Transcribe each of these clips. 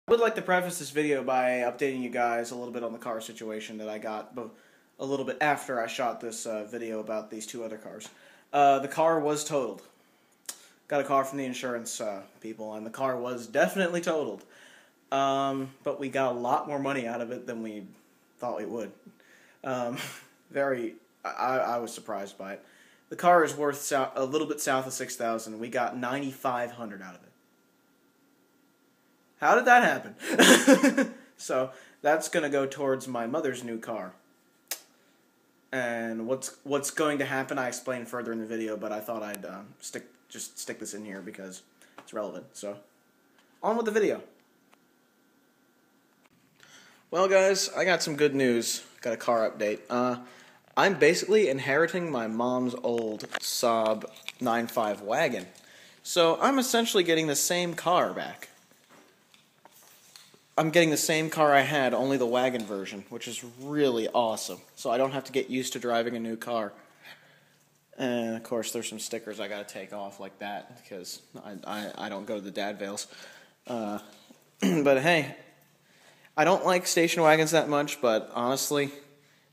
I would like to preface this video by updating you guys a little bit on the car situation that I got a little bit after I shot this video about these two other cars. The car was totaled. Got a car from the insurance people, and the car was definitely totaled. But we got a lot more money out of it than we thought we would. I was surprised by it. The car is worth a little bit south of $6,000. We got $9,500 out of it. How did that happen? So that's going to go towards my mother's new car. And what's going to happen, I explained further in the video, but I thought I'd just stick this in here because it's relevant. So, on with the video. Well, guys, I got some good news. Got a car update. I'm basically inheriting my mom's old Saab 9.5 wagon. So I'm essentially getting the same car back. I'm getting the same car I had, only the wagon version, which is really awesome. So I don't have to get used to driving a new car. And, of course, there's some stickers I got to take off like that, because I don't go to the dad veils. But, hey, I don't like station wagons that much, but, honestly,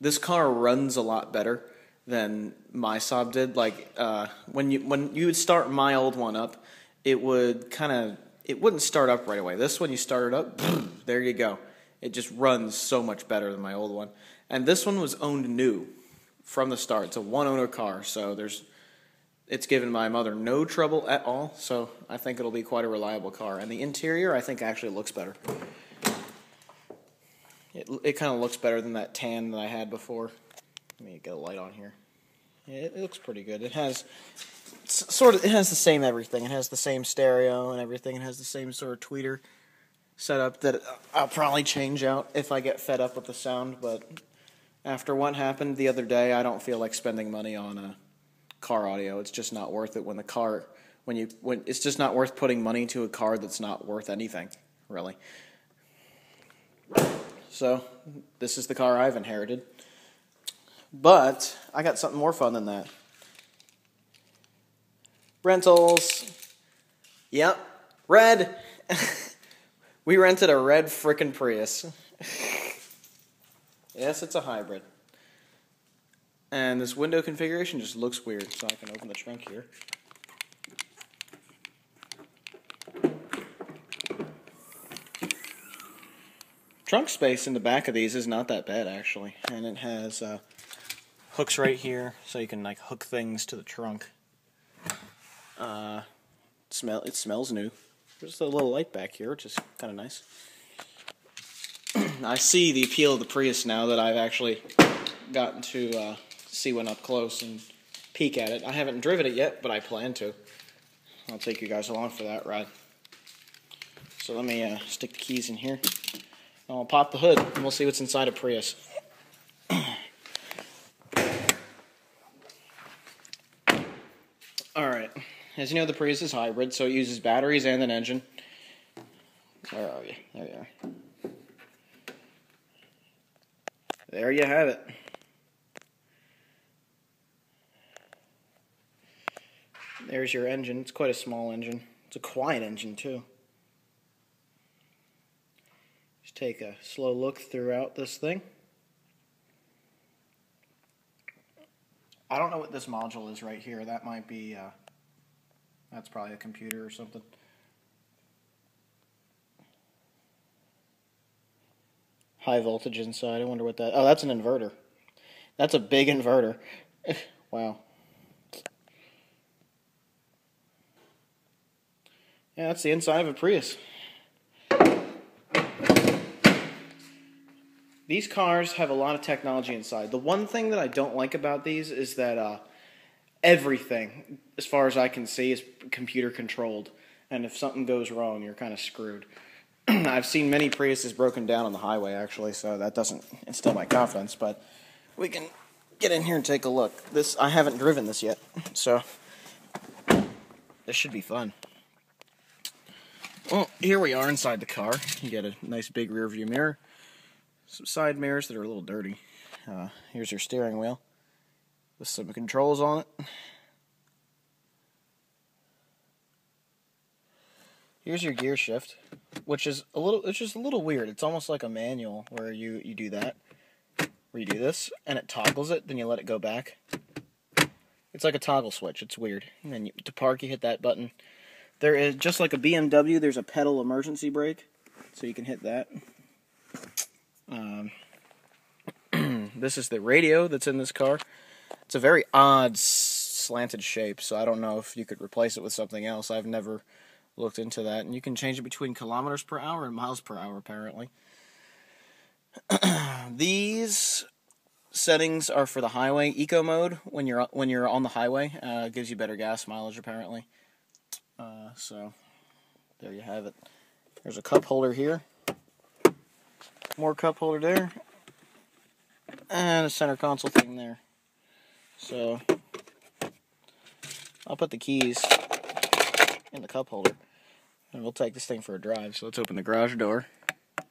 this car runs a lot better than my Saab did. Like, when you would start my old one up, it wouldn't start up right away. This one, you start it up, there you go. It just runs so much better than my old one. And this one was owned new from the start. It's a one-owner car, so it's given my mother no trouble at all, so I think it'll be quite a reliable car. And the interior, I think, actually looks better. It kind of looks better than that tan that I had before. Let me get a light on here. Yeah, it looks pretty good. It has the same everything. It has the same stereo and everything. It has the same sort of tweeter setup that I'll probably change out if I get fed up with the sound. But after what happened the other day, I don't feel like spending money on car audio. It's just not worth it it's just not worth putting money to a car that's not worth anything, really. So this is the car I've inherited. But I got something more fun than that. Rentals. Yep. Red. We rented a red frickin' Prius. Yes, it's a hybrid. And this window configuration just looks weird, so I can open the trunk here. Trunk space in the back of these is not that bad, actually. And it has hooks right here, so you can hook things to the trunk. It smells new. There's a little light back here, which is kind of nice. I see the appeal of the Prius now that I've actually gotten to see one up close and peek at it. I haven't driven it yet, but I plan to. I'll take you guys along for that ride. So let me stick the keys in here. I'll pop the hood, and we'll see what's inside a Prius. Alright, as you know, the Prius is hybrid, so it uses batteries and an engine. Where are you? There you are. There you have it. There's your engine. It's quite a small engine. It's a quiet engine, too. Just take a slow look throughout this thing. I don't know what this module is right here. That might be, that's probably a computer or something. High voltage inside. I wonder what that... Oh, that's an inverter. That's a big inverter. Wow. Yeah, that's the inside of a Prius. These cars have a lot of technology inside. The one thing that I don't like about these is that everything, as far as I can see, is computer controlled. And if something goes wrong, you're kind of screwed. I've seen many Priuses broken down on the highway, actually, so that doesn't instill my confidence. But we can get in here and take a look. I haven't driven this yet, so this should be fun. Well, here we are inside the car. You get a nice big rear view mirror. Some side mirrors that are a little dirty. Here's your steering wheel with some controls on it. Here's your gear shift, which is just a little weird. It's almost like a manual where you do that, where you do this, and it toggles it, then you let it go back. It's like a toggle switch. It's weird. And then to park, you hit that button. There is, just like a BMW, there's a pedal emergency brake, so you can hit that. This is the radio that's in this car. It's a very odd slanted shape, so I don't know if you could replace it with something else. I've never looked into that. And you can change it between kilometers per hour and miles per hour, apparently. These settings are for the highway. Eco mode, when you're on the highway, gives you better gas mileage, apparently. So there you have it. There's a cup holder here. More cup holder there. And a center console thing there. So I'll put the keys in the cup holder, and we'll take this thing for a drive. So let's open the garage door. You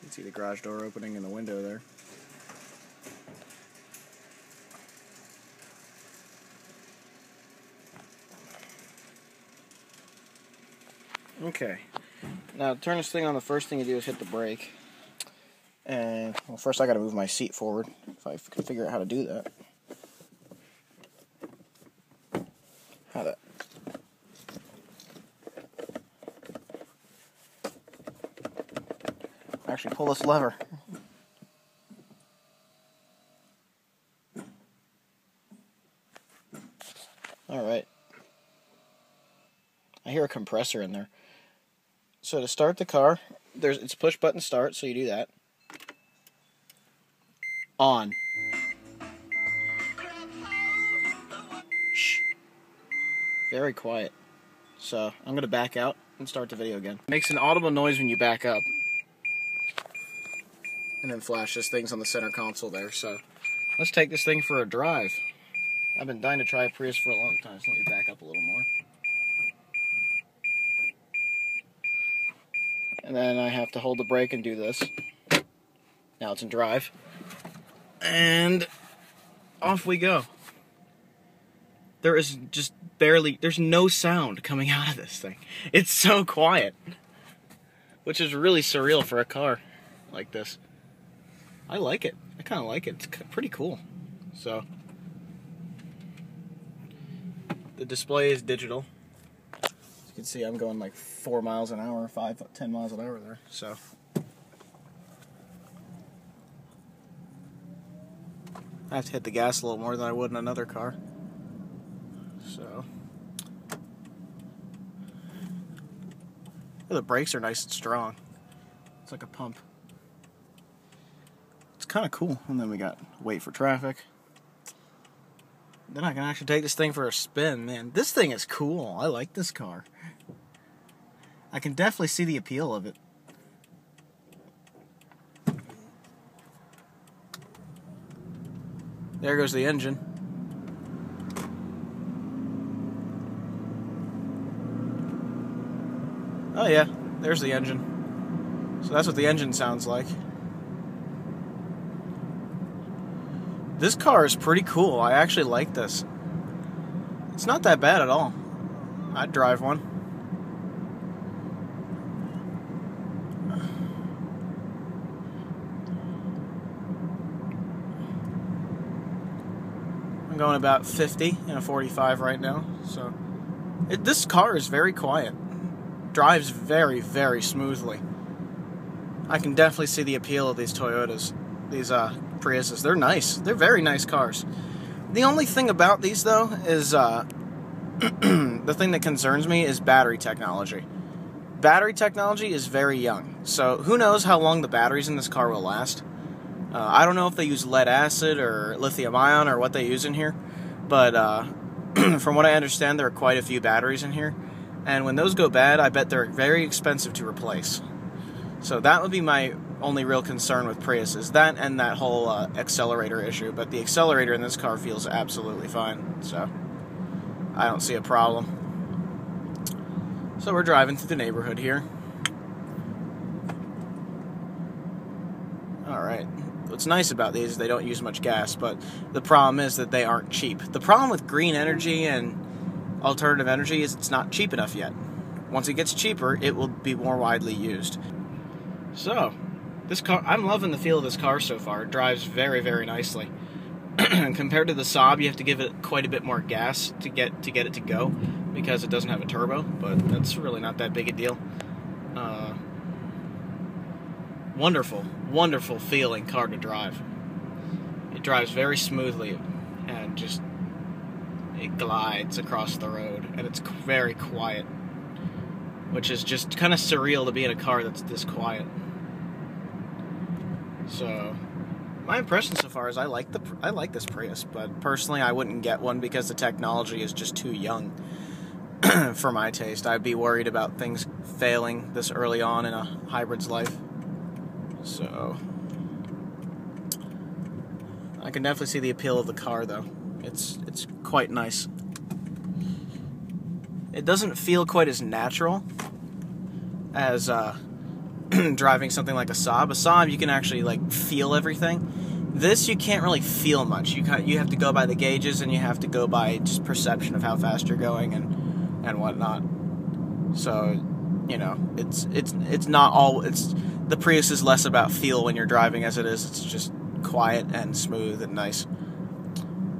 can see the garage door opening in the window there. Okay, now to turn this thing on, the first thing you do is hit the brake. And, well, first I gotta move my seat forward, if I can figure out how to do that. How to... actually pull this lever. Alright. I hear a compressor in there. So to start the car, it's push button start, so you do that. On. Shh. Very quiet. So I'm going to back out and start the video again. Makes an audible noise when you back up. And then flashes things on the center console there. So let's take this thing for a drive. I've been dying to try a Prius for a long time, so let me back up a little more. And then I have to hold the brake and do this. Now it's in drive. And off we go. There is just barely, there's no sound coming out of this thing. It's so quiet. Which is really surreal for a car like this. I like it. I kind of like it. It's pretty cool. So, the display is digital. As you can see, I'm going like 4 miles an hour, 10 miles an hour there. So, I have to hit the gas a little more than I would in another car. So, the brakes are nice and strong. It's like a pump. It's kind of cool. And then we got wait for traffic. Then I can actually take this thing for a spin. Man, this thing is cool. I like this car. I can definitely see the appeal of it. There goes the engine. Oh yeah, there's the engine. So that's what the engine sounds like. This car is pretty cool. I actually like this. It's not that bad at all. I'd drive one. I'm going about 50 in a 45 right now. So this car is very quiet. Drives very, very smoothly. I can definitely see the appeal of these Toyotas, these Priuses. They're nice. They're very nice cars. The only thing about these, though, is the thing that concerns me is battery technology. Battery technology is very young, so who knows how long the batteries in this car will last. I don't know if they use lead acid or lithium ion or what they use in here, but from what I understand, there are quite a few batteries in here. And when those go bad, I bet they're very expensive to replace. So that would be my only real concern with Priuses. That and that whole accelerator issue. But the accelerator in this car feels absolutely fine. So I don't see a problem. So we're driving through the neighborhood here. Alright. What's nice about these is they don't use much gas. But the problem is that they aren't cheap. The problem with green energy and alternative energy is it's not cheap enough yet. Once it gets cheaper, it will be more widely used. So, this car, I'm loving the feel of this car so far. It drives very, very nicely. Compared to the Saab, you have to give it quite a bit more gas to get it to go, because it doesn't have a turbo, but that's really not that big a deal. Wonderful, wonderful feeling car to drive. It drives very smoothly, and just it glides across the road, and it's very quiet, which is just kind of surreal to be in a car that's this quiet. So, my impression so far is I like this Prius, but personally I wouldn't get one because the technology is just too young for my taste. I'd be worried about things failing this early on in a hybrid's life. So, I can definitely see the appeal of the car, though. It's quite nice. It doesn't feel quite as natural as driving something like a Saab. A Saab, you can actually like feel everything. This you can't really feel much. You have to go by the gauges, and you have to go by just perception of how fast you're going and whatnot. So, you know, it's not all. The Prius is less about feel when you're driving as it is. It's just quiet and smooth and nice.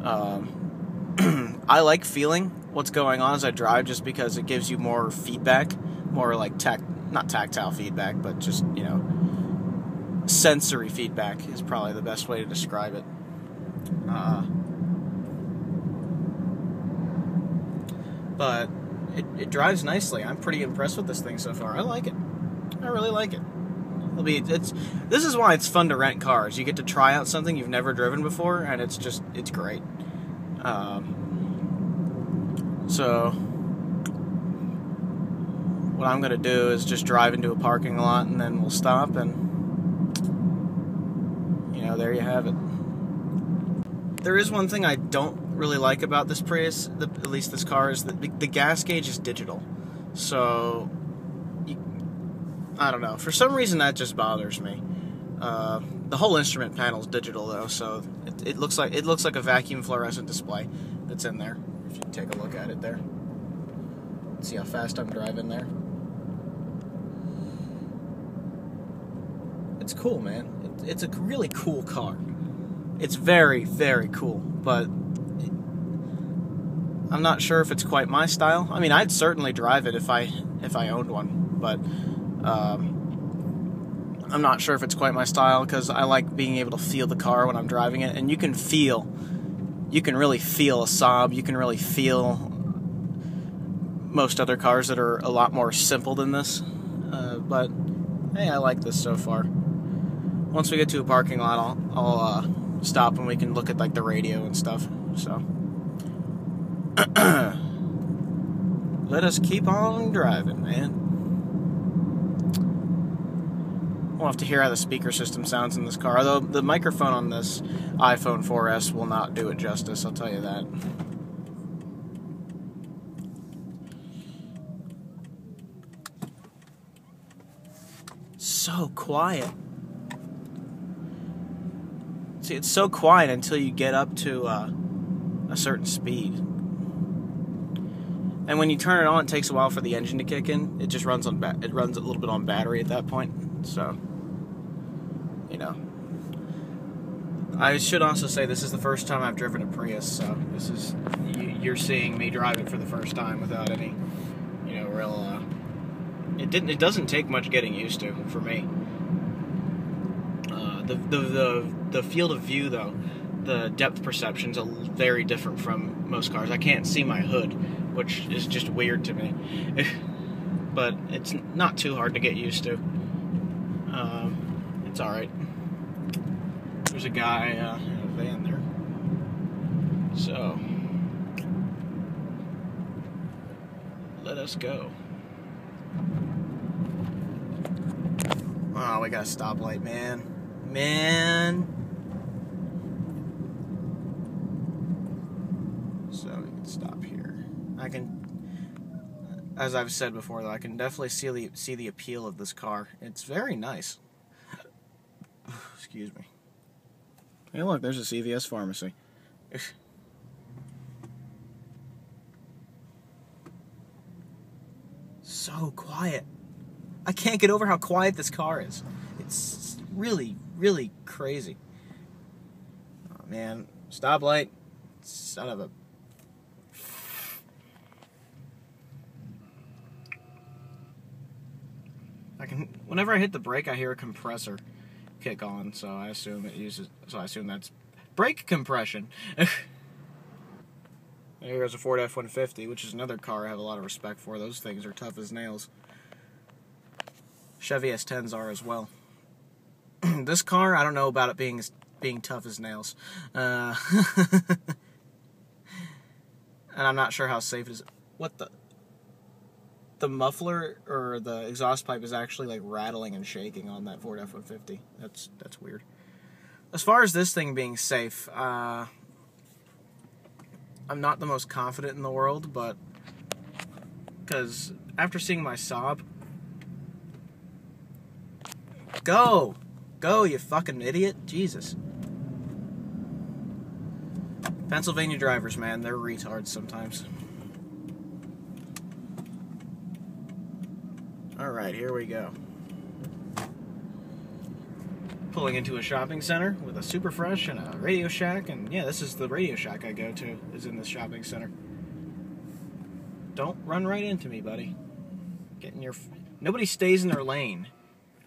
I like feeling what's going on as I drive, just because it gives you more feedback, more like not tactile feedback, but just, you know, sensory feedback is probably the best way to describe it. But it drives nicely. I'm pretty impressed with this thing so far. I like it. I really like it. This is why it's fun to rent cars. You get to try out something you've never driven before, and it's great. So what I'm going to do is just drive into a parking lot, and then we'll stop, and, you know, there you have it. There is one thing I don't really like about this Prius, at least this car, is that the gas gauge is digital. So, I don't know. For some reason, that just bothers me. The whole instrument panel is digital, though, so it looks like a vacuum fluorescent display that's in there. If you take a look at it there, see how fast I'm driving there. It's cool, man. It's a really cool car. It's very, very cool, but I'm not sure if it's quite my style. I mean, I'd certainly drive it if I owned one, but I'm not sure if it's quite my style, because I like being able to feel the car when I'm driving it, and you can really feel a Saab, you can really feel most other cars that are a lot more simple than this, but hey, I like this so far. Once we get to a parking lot, I'll stop, and we can look at like the radio and stuff, so let us keep on driving, man. We'll have to hear how the speaker system sounds in this car, although the microphone on this iPhone 4S will not do it justice, I'll tell you that. So quiet. See, it's so quiet until you get up to a certain speed. And when you turn it on, it takes a while for the engine to kick in. It just runs it runs a little bit on battery at that point. So, you know. I should also say this is the first time I've driven a Prius, so this is you're seeing me drive it for the first time without any, you know, real. It doesn't take much getting used to for me. The field of view, though, the depth perception's very different from most cars. I can't see my hood, which is just weird to me. But it's not too hard to get used to. It's alright. There's a guy in a van there. So, let us go. Oh, we got a stoplight, man. So we can stop here. I can, as I've said before, though, I can definitely see the appeal of this car. It's very nice. Excuse me. Hey, look, there's a CVS pharmacy. so quiet. I can't get over how quiet this car is. It's really, really crazy. Oh, man. Stoplight. Son of a... Whenever I hit the brake, I hear a compressor kick on, so I assume that's brake compression. Here's a Ford F-150, which is another car I have a lot of respect for. Those things are tough as nails. Chevy S10s are as well. This car, I don't know about it being tough as nails. And I'm not sure how safe it is. What the muffler or the exhaust pipe is actually like rattling and shaking on that Ford F-150. That's weird. As far as this thing being safe, I'm not the most confident in the world, but because after seeing my Saab, go, you fucking idiot, Jesus. Pennsylvania drivers, man, they're retards sometimes. Alright, here we go. Pulling into a shopping center with a Super Fresh and a Radio Shack, and yeah, this is the Radio Shack I go to, is in this shopping center. Don't run right into me, buddy. Nobody stays in their lane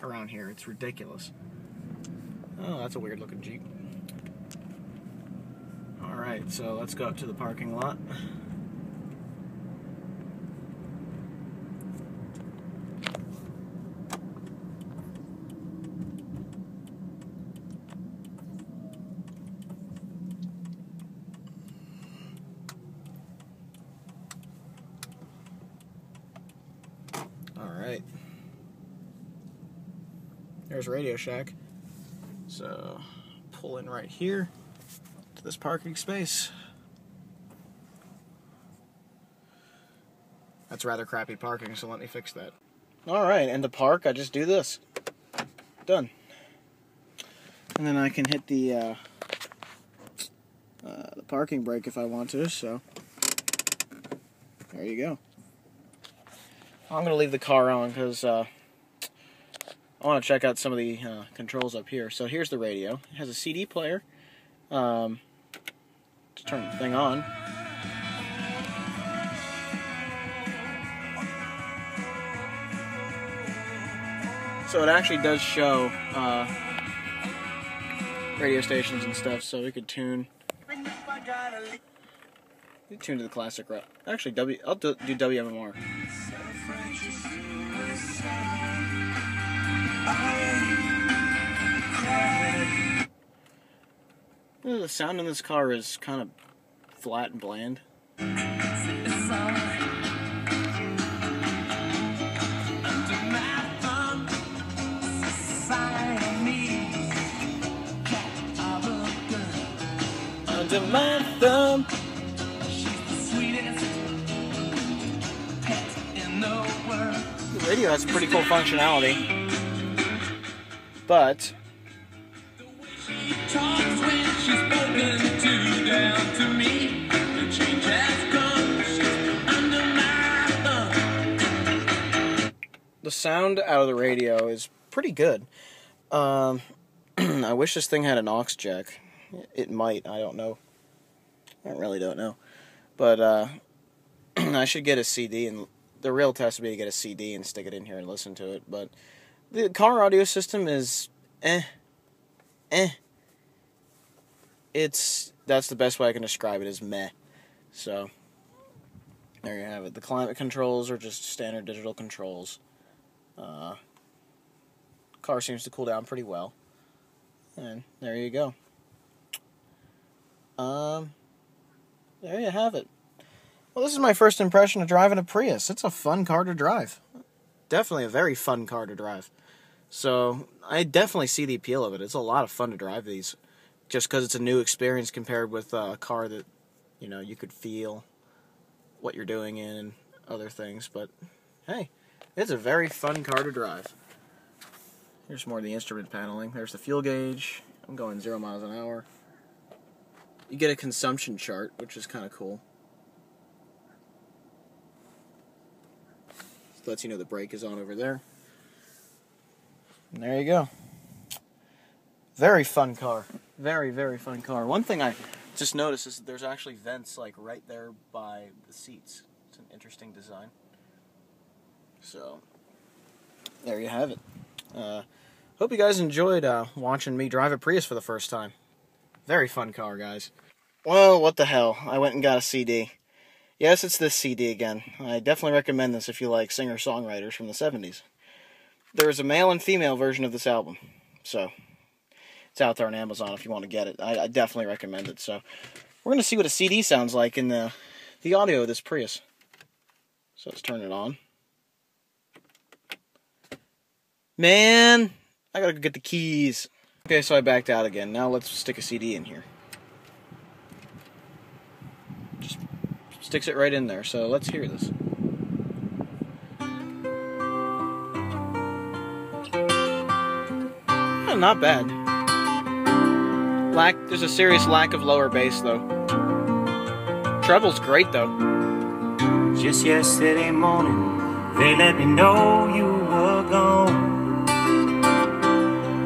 around here. It's ridiculous. Oh, that's a weird looking Jeep. Alright, so let's go up to the parking lot. Alright. There's Radio Shack. So, pull in right here to this parking space. That's rather crappy parking, so let me fix that. Alright, and to park, I just do this. Done. And then I can hit the parking brake if I want to, so there you go. I'm going to leave the car on because I want to check out some of the controls up here. So here's the radio. It has a CD player. To turn the thing on. So it actually does show radio stations and stuff, so we could tune. You tune to the classic rock. Actually, I'll do WMMR. The sound in this car is kind of flat and bland. Under my thumb. The radio has pretty cool functionality, but the sound out of the radio is pretty good. I wish this thing had an aux jack. It might, I don't know. I really don't know. But I should get a CD, and the real test would be to get a CD and stick it in here and listen to it. But the car audio system is that's the best way I can describe it, is meh. So there you have it. The climate controls are just standard digital controls. Car seems to cool down pretty well. And there you go. There you have it. Well, this is my first impression of driving a Prius. It's a fun car to drive. Definitely a very fun car to drive. So, I definitely see the appeal of it. It's a lot of fun to drive these. Just because it's a new experience compared with a car that, you know, you could feel what you're doing in and other things. But, hey, it's a very fun car to drive. Here's more of the instrument paneling. There's the fuel gauge. I'm going 0 miles an hour. You get a consumption chart, which is kind of cool. lets you know the brake is on over there. And there you go. Very fun car. Very, very fun car. One thing I just noticed is that there's actually vents like right there by the seats. It's an interesting design. So, there you have it. Hope you guys enjoyed watching me drive a Prius for the first time. Very fun car, guys. Well, what the hell. I went and got a CD. Yes, it's this CD again. I definitely recommend this if you like singer-songwriters from the 70s. There is a male and female version of this album. So, it's out there on Amazon if you want to get it. I definitely recommend it. So, we're going to see what a CD sounds like in the audio of this Prius. So, let's turn it on. Man, I gotta go get the keys. Okay, so I backed out again. Now let's stick a CD in here. Just sticks it right in there. So let's hear this. Not bad. There's a serious lack of lower bass though. Treble's great though. Just yesterday morning, they let me know you were gone.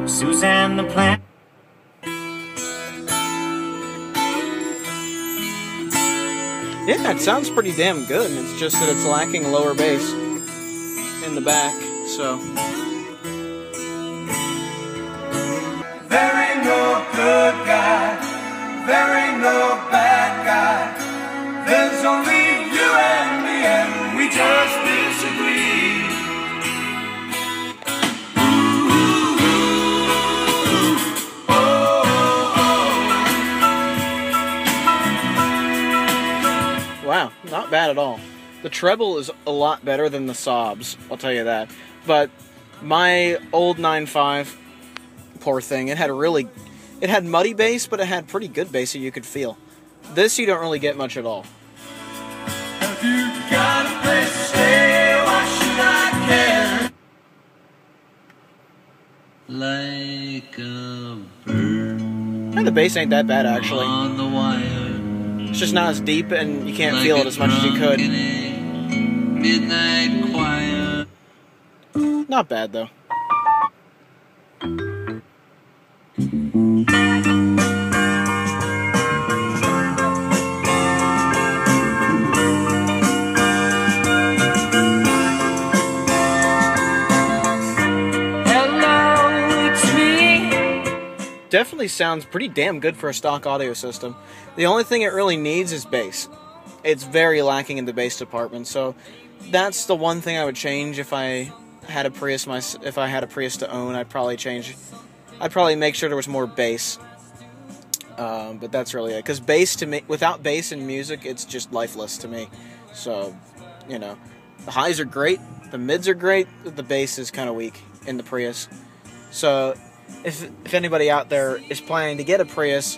Suzanne the plant. Yeah, it sounds pretty damn good. It's just that it's lacking lower bass in the back, so. There ain't no good guy, there ain't no bad guy. There's only you and me, and we just disagree. Wow, not bad at all. The treble is a lot better than the sobs, I'll tell you that. But my old 9.5, poor thing, it had muddy bass, but it had pretty good bass that you could feel. This you don't really get much at all. If you got a place to stay, why should I care? Like a bird. And the bass ain't that bad actually. On the wire. It's just not as deep and you can't feel it as much as you could. Midnight choir. Not bad though. Definitely sounds pretty damn good for a stock audio system. The only thing it really needs is bass. It's very lacking in the bass department, so that's the one thing I would change if I had a Prius. If I had a Prius to own, I'd probably make sure there was more bass. But that's really it. Because bass to me, without bass in music, it's just lifeless to me. So, you know, the highs are great, the mids are great, the bass is kind of weak in the Prius. So, if anybody out there is planning to get a Prius,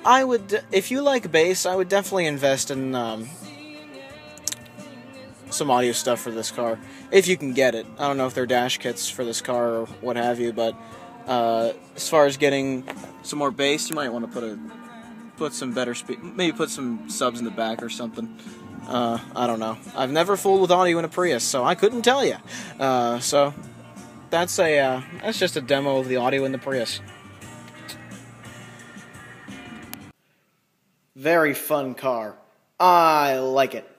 if you like bass, I would definitely invest in some audio stuff for this car, if you can get it. I don't know if they're dash kits for this car or what have you, but as far as getting some more bass, you might want to put some better speed, maybe put some subs in the back or something. I don't know. I've never fooled with audio in a Prius, so I couldn't tell you. So that's just a demo of the audio in the Prius. Very fun car. I like it.